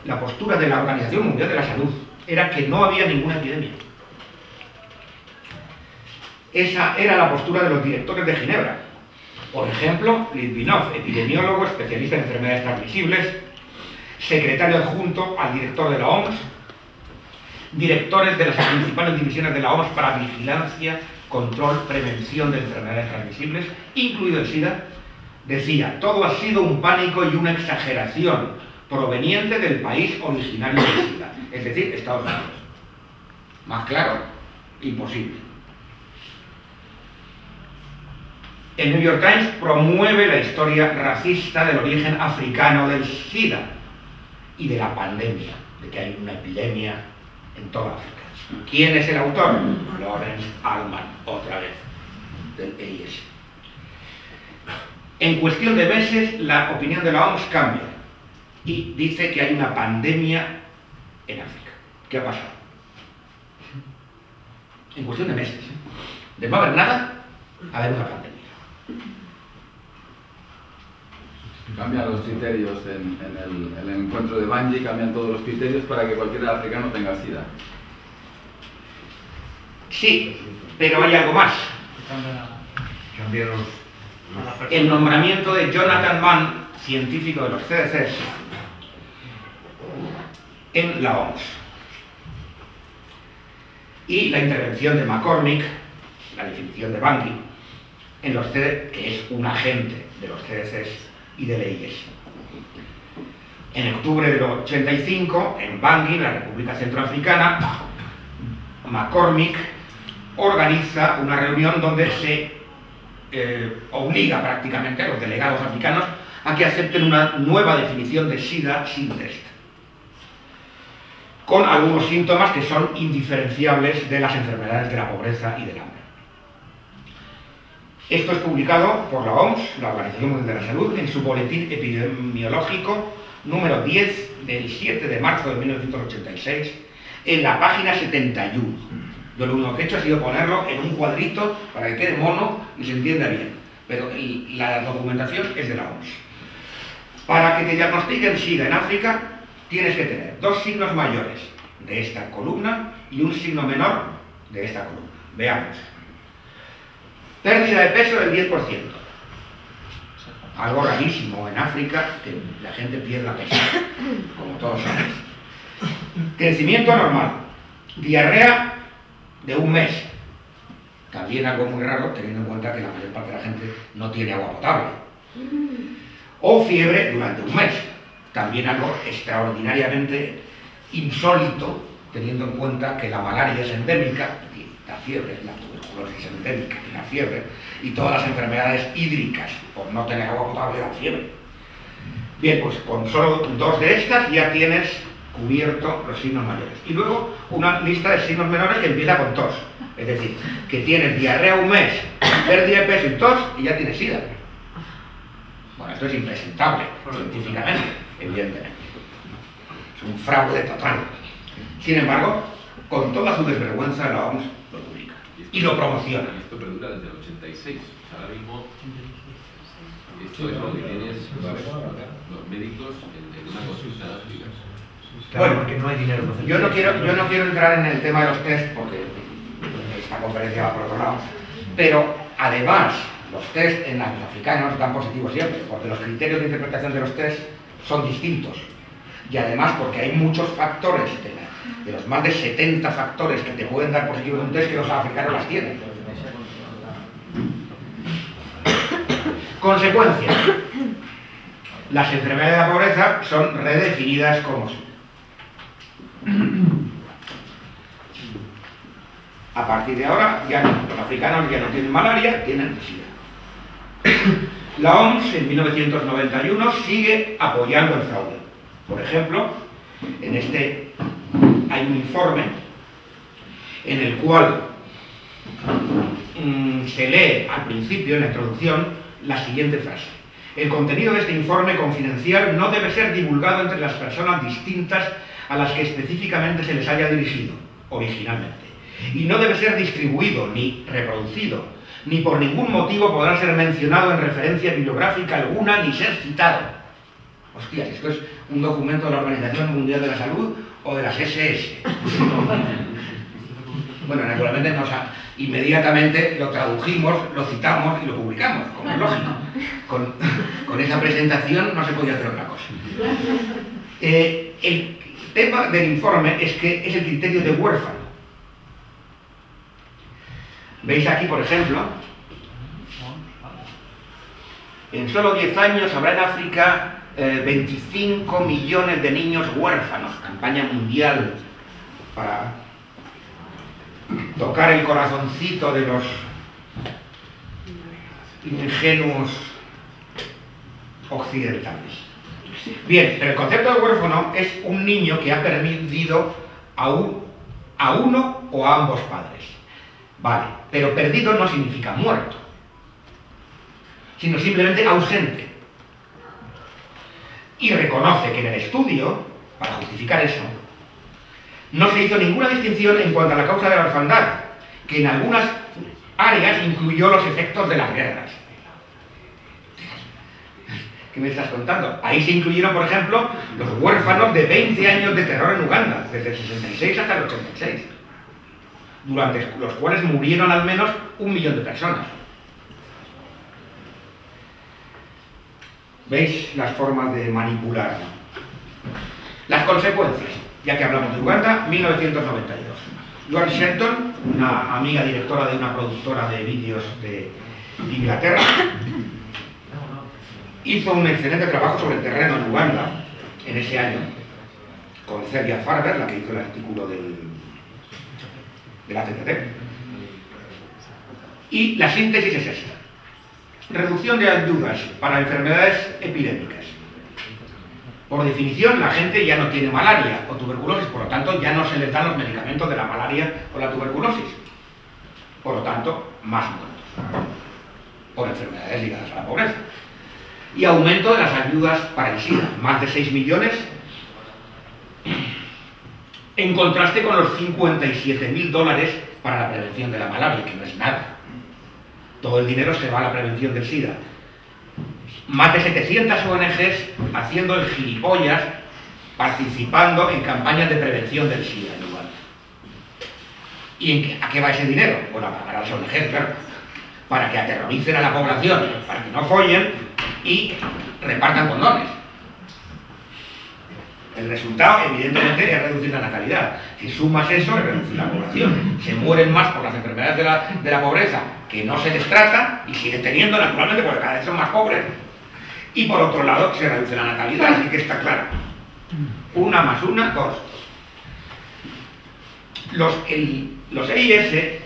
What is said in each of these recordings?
La postura de la Organización Mundial de la Salud era que no había ninguna epidemia. Esa era la postura de los directores de Ginebra. Por ejemplo, Litvinov, epidemiólogo, especialista en enfermedades transmisibles, secretario adjunto al director de la OMS, directores de las principales divisiones de la OMS para vigilancia, control, prevención de enfermedades transmisibles, incluido el SIDA, decía: todo ha sido un pánico y una exageración proveniente del país originario del SIDA, es decir, Estados Unidos. Más claro, imposible. El New York Times promueve la historia racista del origen africano del SIDA y de la pandemia, de que hay una epidemia en toda África. ¿Quién es el autor? Lawrence Allman, otra vez, del EIS. En cuestión de meses, la opinión de la OMS cambia y dice que hay una pandemia en África. ¿Qué ha pasado? En cuestión de meses, de no haber nada, a haber una pandemia. Cambian los criterios en el encuentro de Bangi, cambian todos los criterios para que cualquier africano tenga SIDA. Sí, pero hay algo más. El nombramiento de Jonathan Mann, científico de los CDCs, en la OMS. Y la intervención de McCormick, la definición de Bangi, en los CDCs, que es un agente de los CDCs y de leyes. En octubre del 85, en Bangui, la República Centroafricana, McCormick organiza una reunión donde se obliga prácticamente a los delegados africanos a que acepten una nueva definición de SIDA sin test, con algunos síntomas que son indiferenciables de las enfermedades de la pobreza y del hambre. Esto es publicado por la OMS, la Organización Mundial de la Salud, en su boletín epidemiológico número 10 del 7 de marzo de 1986, en la página 71. Yo lo único que he hecho ha sido ponerlo en un cuadrito para que quede mono y se entienda bien, pero la documentación es de la OMS. Para que te diagnostiquen SIDA en África, tienes que tener 2 signos mayores de esta columna y un signo menor de esta columna. Veamos. Pérdida de peso del 10%. Algo rarísimo en África, que la gente pierda peso, como todos sabéis. Crecimiento anormal. Diarrea de un mes. También algo muy raro, teniendo en cuenta que la mayor parte de la gente no tiene agua potable. O fiebre durante un mes. También algo extraordinariamente insólito, teniendo en cuenta que la malaria es endémica, la fiebre, la tuberculosis endémica y la fiebre, y todas las enfermedades hídricas, por no tener agua potable, dan fiebre. Bien, pues con solo 2 de estas ya tienes cubierto los signos mayores. Y luego una lista de signos menores que empieza con tos. Es decir, que tienes diarrea un mes, pérdida de peso y tos, y ya tienes SIDA. Bueno, esto es impresentable, científicamente, evidentemente. Es un fraude total. Sin embargo, con toda su desvergüenza, la OMS lo publica y lo promociona. Esto perdura desde el 86. Ahora mismo, esto es lo que tienes los médicos en una consulta de África. Bueno, porque no hay dinero. Yo no quiero entrar en el tema de los test porque esta conferencia va por otro lado. Pero además, los test en los africanos dan positivo siempre, porque los criterios de interpretación de los test son distintos. Y además porque hay muchos factores, de los más de 70 factores que te pueden dar positivo en un test, que los africanos las tienen. Consecuencia. Las enfermedades de la pobreza son redefinidas como SIDA. A partir de ahora, ya no, los africanos ya no tienen malaria, tienen SIDA. La OMS en 1991 sigue apoyando el fraude. Por ejemplo, hay un informe en el cual se lee al principio, en la introducción, la siguiente frase: el contenido de este informe confidencial no debe ser divulgado entre las personas distintas a las que específicamente se les haya dirigido originalmente, y no debe ser distribuido ni reproducido, ni por ningún motivo podrá ser mencionado en referencia bibliográfica alguna ni ser citado. Hostias, esto es un documento de la Organización Mundial de la Salud o de las SS. Bueno, naturalmente inmediatamente lo tradujimos, lo citamos y lo publicamos, como es lógico. Con esa presentación no se podía hacer otra cosa. El tema del informe es que es el criterio de huérfano. ¿Veis aquí, por ejemplo? En solo 10 años habrá en África 25 millones de niños huérfanos. Campaña mundial para tocar el corazoncito de los ingenuos occidentales. Bien, pero el concepto de huérfano es un niño que ha perdido a uno o a ambos padres. Vale, pero perdido no significa muerto, sino simplemente ausente. Y reconoce que en el estudio, para justificar eso, no se hizo ninguna distinción en cuanto a la causa de la orfandad, que en algunas áreas incluyó los efectos de las guerras. ¿Qué me estás contando? Ahí se incluyeron, por ejemplo, los huérfanos de 20 años de terror en Uganda, desde el 66 hasta el 86, durante los cuales murieron al menos 1 millón de personas. ¿Veis las formas de manipular? Las consecuencias, ya que hablamos de Uganda, 1992. Joan Shenton, una amiga directora de una productora de vídeos de Inglaterra, hizo un excelente trabajo sobre el terreno en Uganda en ese año, con Celia Farber, la que hizo el artículo de la CTT. Y la síntesis es esta: reducción de ayudas para enfermedades epidémicas. Por definición, la gente ya no tiene malaria o tuberculosis, por lo tanto, ya no se les dan los medicamentos de la malaria o la tuberculosis. Por lo tanto, más muertos por enfermedades ligadas a la pobreza. Y aumento de las ayudas para el SIDA, más de 6 millones, en contraste con los 57.000 dólares para la prevención de la malaria, que no es nada. Todo el dinero se va a la prevención del SIDA. Más de 700 ONGs haciendo el gilipollas, participando en campañas de prevención del SIDA en Uganda. ¿Y a qué va ese dinero? Bueno, a pagar a las ONGs, claro, para que aterroricen a la población, para que no follen y repartan condones. El resultado, evidentemente, es reducir la natalidad. Si sumas eso, es reducir la población. Se mueren más por las enfermedades de la pobreza, que no se les trata, y siguen teniendo, naturalmente, porque cada vez son más pobres. Y por otro lado, se reduce la natalidad, así que está claro. 1 más 1, 2. Los EIS,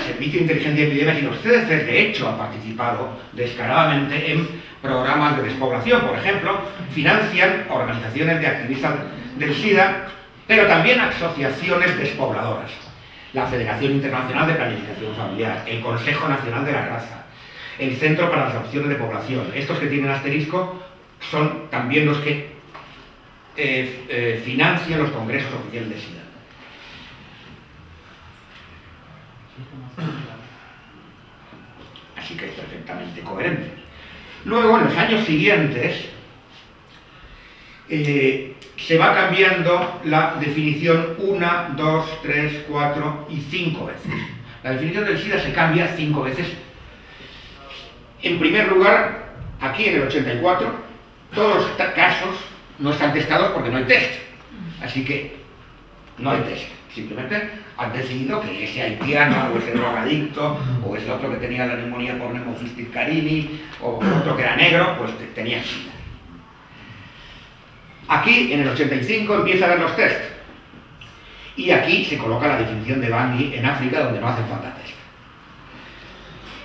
Servicio de Inteligencia y Epidemias, y los CDC, de hecho, han participado descaradamente en programas de despoblación. Por ejemplo, financian organizaciones de activistas del SIDA, pero también asociaciones despobladoras. La Federación Internacional de Planificación Familiar, el Consejo Nacional de la Raza, el Centro para las Opciones de Población. Estos que tienen asterisco son también los que financian los congresos oficiales de SIDA. Así que es perfectamente coherente. Luego, en los años siguientes, se va cambiando la definición 1, 2, 3, 4 y 5 veces. La definición del SIDA se cambia 5 veces. En primer lugar, aquí en el 84, todos los casos no están testados porque no hay test. Así que no hay test. Simplemente han decidido que ese haitiano, o ese drogadicto, o ese otro que tenía la neumonía por Pneumocystis carini, o otro que era negro, pues tenía SIDA. Aquí, en el 85, empieza a ver los test. Y aquí se coloca la definición de Bangui en África, donde no hacen falta test.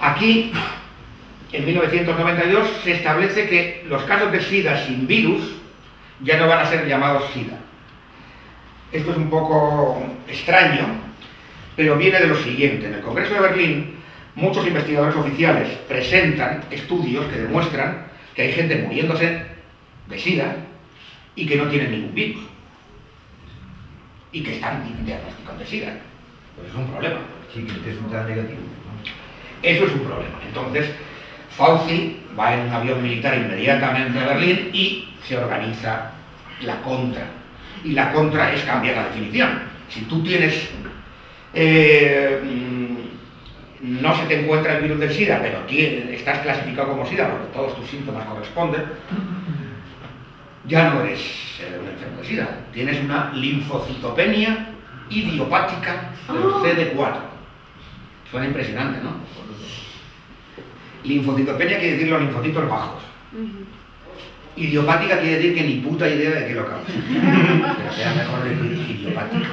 Aquí, en 1992, se establece que los casos de SIDA sin virus ya no van a ser llamados SIDA. Esto es un poco extraño, pero viene de lo siguiente. En el Congreso de Berlín, muchos investigadores oficiales presentan estudios que demuestran que hay gente muriéndose de SIDA y que no tienen ningún virus. Y que están diagnosticados de SIDA. Pues es un problema. Sí, que el test está negativo. Eso es un problema. Entonces, Fauci va en un avión militar inmediatamente a Berlín y se organiza la contra. Y la contra es cambiar la definición. Si tú tienes... no se te encuentra el virus del SIDA, pero estás clasificado como SIDA porque todos tus síntomas corresponden, ya no eres un enfermo de SIDA. Tienes una linfocitopenia idiopática del CD4. Suena impresionante, ¿no? Linfocitopenia quiere decir los linfocitos bajos. Idiopática quiere decir que ni puta idea de qué lo causa. Pero sea mejor decir idiopática.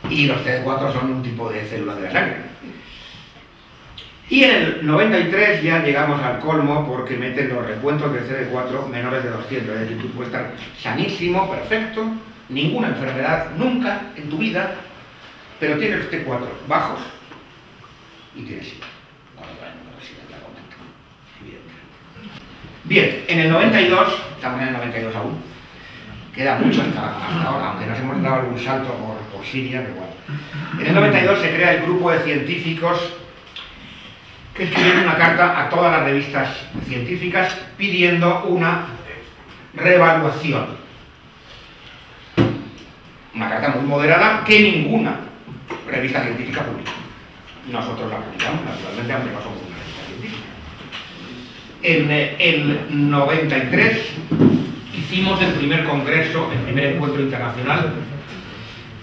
Y los CD4 son un tipo de células de la sangre. Y en el 93 ya llegamos al colmo porque meten los recuentos del CD4 menores de 200. Es decir, tú puedes estar sanísimo, perfecto, ninguna enfermedad, nunca en tu vida, pero tienes los CD4 bajos y tienes SIDA. Bien, en el 92, estamos en el 92 aún, queda mucho hasta ahora, aunque nos hemos dado algún salto por Siria, pero bueno. En el 92 se crea el grupo de científicos que escribieron una carta a todas las revistas científicas pidiendo una reevaluación. Una carta muy moderada que ninguna revista científica publicó. Nosotros la publicamos, naturalmente, aunque no somos una revista científica. En el 93 hicimos el primer congreso, el primer encuentro internacional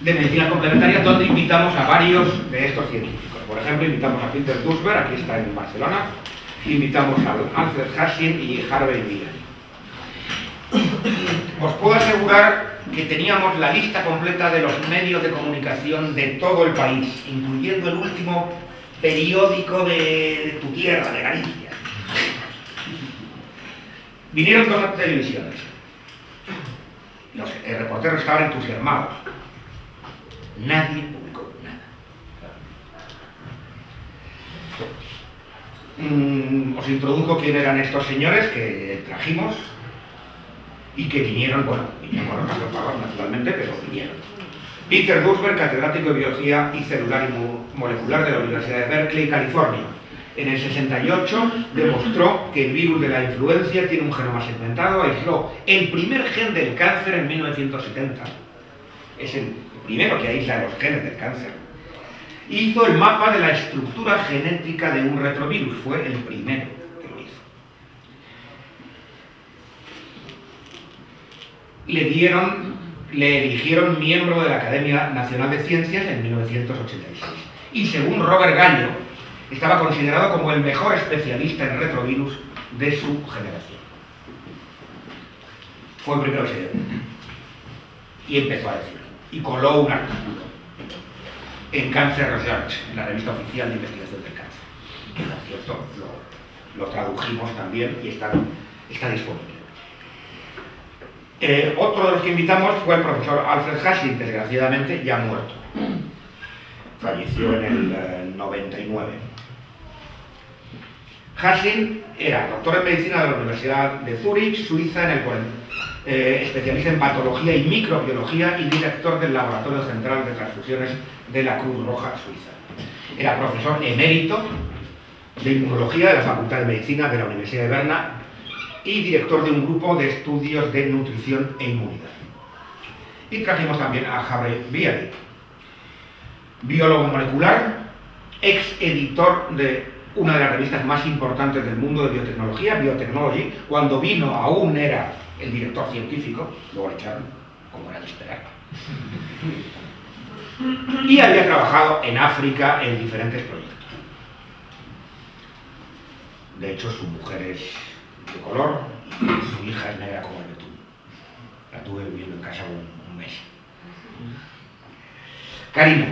de medicina complementaria, donde invitamos a varios de estos científicos. Por ejemplo, invitamos a Peter Duesberg, aquí está en Barcelona, invitamos a Alfred Hassin y Harvey Millen. Os puedo asegurar que teníamos la lista completa de los medios de comunicación de todo el país, incluyendo el último periódico de tu tierra, de Galicia. Vinieron 2 televisiones. Los reporteros estaban entusiasmados. Nadie publicó nada. Os introduzco quién eran estos señores que trajimos y que vinieron, bueno, vinieron con otras palabras naturalmente, pero vinieron. Peter Duesberg, catedrático de Biología y Celular y Molecular de la Universidad de Berkeley, California. En el 68 demostró que el virus de la influencia tiene un genoma segmentado, aisló el primer gen del cáncer en 1970. Es el primero que aísla los genes del cáncer. Hizo el mapa de la estructura genética de un retrovirus, fue el primero que lo hizo. Le eligieron miembro de la Academia Nacional de Ciencias en 1986. Y según Robert Gallo, estaba considerado como el mejor especialista en retrovirus de su generación. Fue el primero que se dio cuenta. Y empezó a decirlo. Y coló un artículo en Cancer Research, en la revista oficial de investigación del cáncer. Que por cierto, lo tradujimos también y está disponible. Otro de los que invitamos fue el profesor Alfred Hassin, desgraciadamente ya muerto. Falleció en el 99. Hassin era doctor en medicina de la Universidad de Zúrich, Suiza, especialista en patología y microbiología y director del Laboratorio Central de Transfusiones de la Cruz Roja Suiza. Era profesor emérito de inmunología de la Facultad de Medicina de la Universidad de Berna y director de un grupo de estudios de nutrición e inmunidad. Y trajimos también a Harvey Millen, biólogo molecular, ex editor de una de las revistas más importantes del mundo de biotecnología, Biotechnology. Cuando vino aún era el director científico, luego le echaron, como era de esperar. Y había trabajado en África en diferentes proyectos. De hecho, su mujer es de color y su hija es negra como el betún. La tuve viviendo en casa un mes. Cariño.